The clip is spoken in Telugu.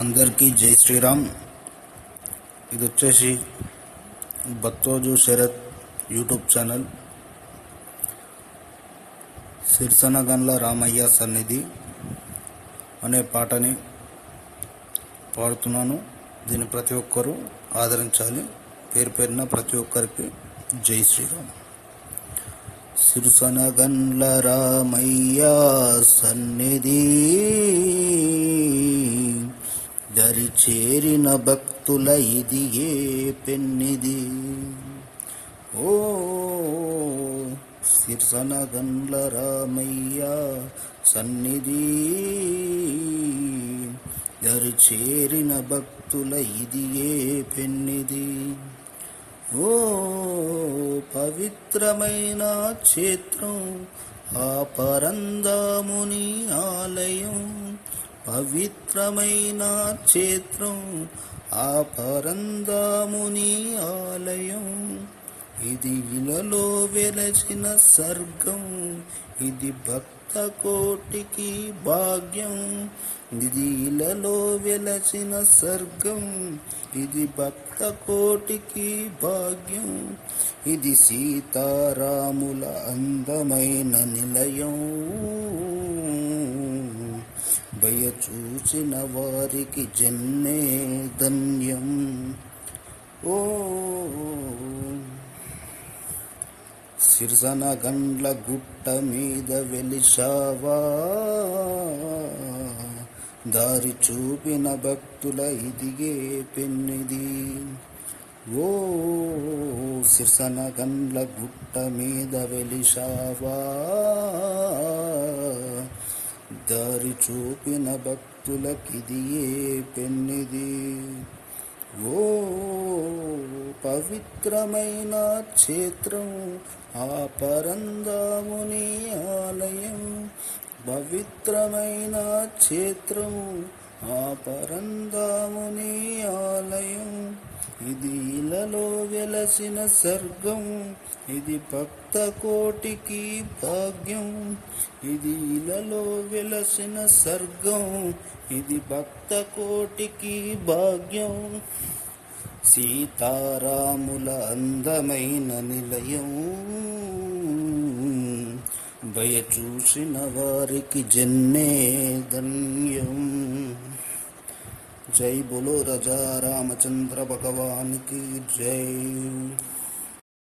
అందరికీ జై శ్రీరామ్. ఇది వచ్చేసి బత్తోజు శరత్ యూట్యూబ్ ఛానల్. సిరిసనగండ్ల రామయ్య సన్నిధి అనే పాటని పాడుతున్నాను. దీన్ని ప్రతి ఒక్కరూ ఆదరించాలి. పేరు పేరున ప్రతి ఒక్కరికి జై శ్రీరామ్. సిరిసనగండ్ల రామయ్య సన్నిధి దరి చేరిన భక్తుల ఇది ఏ పెన్నిది. ఓ సిరిసనగండ్ల రామయ్య సన్నిధి దరి చేరిన భక్తుల ఇది ఏ పెన్నిది. ఓ పవిత్రమైన క్షేత్రం ఆ పరంధాముని ఆలయం. పవిత్రమైన క్షేత్రం ఆ పరంధాముని ఆలయం. ఇది ఇలలో వెలసిన స్వర్గం, ఇది భక్త కోటికి భాగ్యం. ఇది ఇలలో వెలసిన స్వర్గం, ఇది భక్త కోటికి భాగ్యం. ఇది సీతారాముల అందమైన నిలయం. భయ చూసిన వారికి జన్మే ధన్యం. ఓ సిరిసనగండ్ల గుట్ట మీద వెలిశావా, దారి చూపిన భక్తుల ఇదిగే పెన్నిది. ఓ సిరిసనగండ్ల గుట్ట మీద వెలిశావా, దారి చూపిన భక్తులకిది ఏ పెన్నిది. ఓ పవిత్రమైన క్షేత్రం ఆ పరంధాముని ఆలయం. పవిత్రమైన క్షేత్రం ఆ పరంధాముని ఆలయం. ఇది ఇలలో వెలసిన స్వర్గం, ఇది భక్త కోటికి భాగ్యం. ఇది ఇలలో వెలసిన స్వర్గం, ఇది భక్త కోటికి భాగ్యం. సీతారాముల అందమైన నిలయం. భయ చూసిన వారికి జన్మే ధన్యం. జై బోలో రాజా రామచంద్ర భగవాన్ की जय.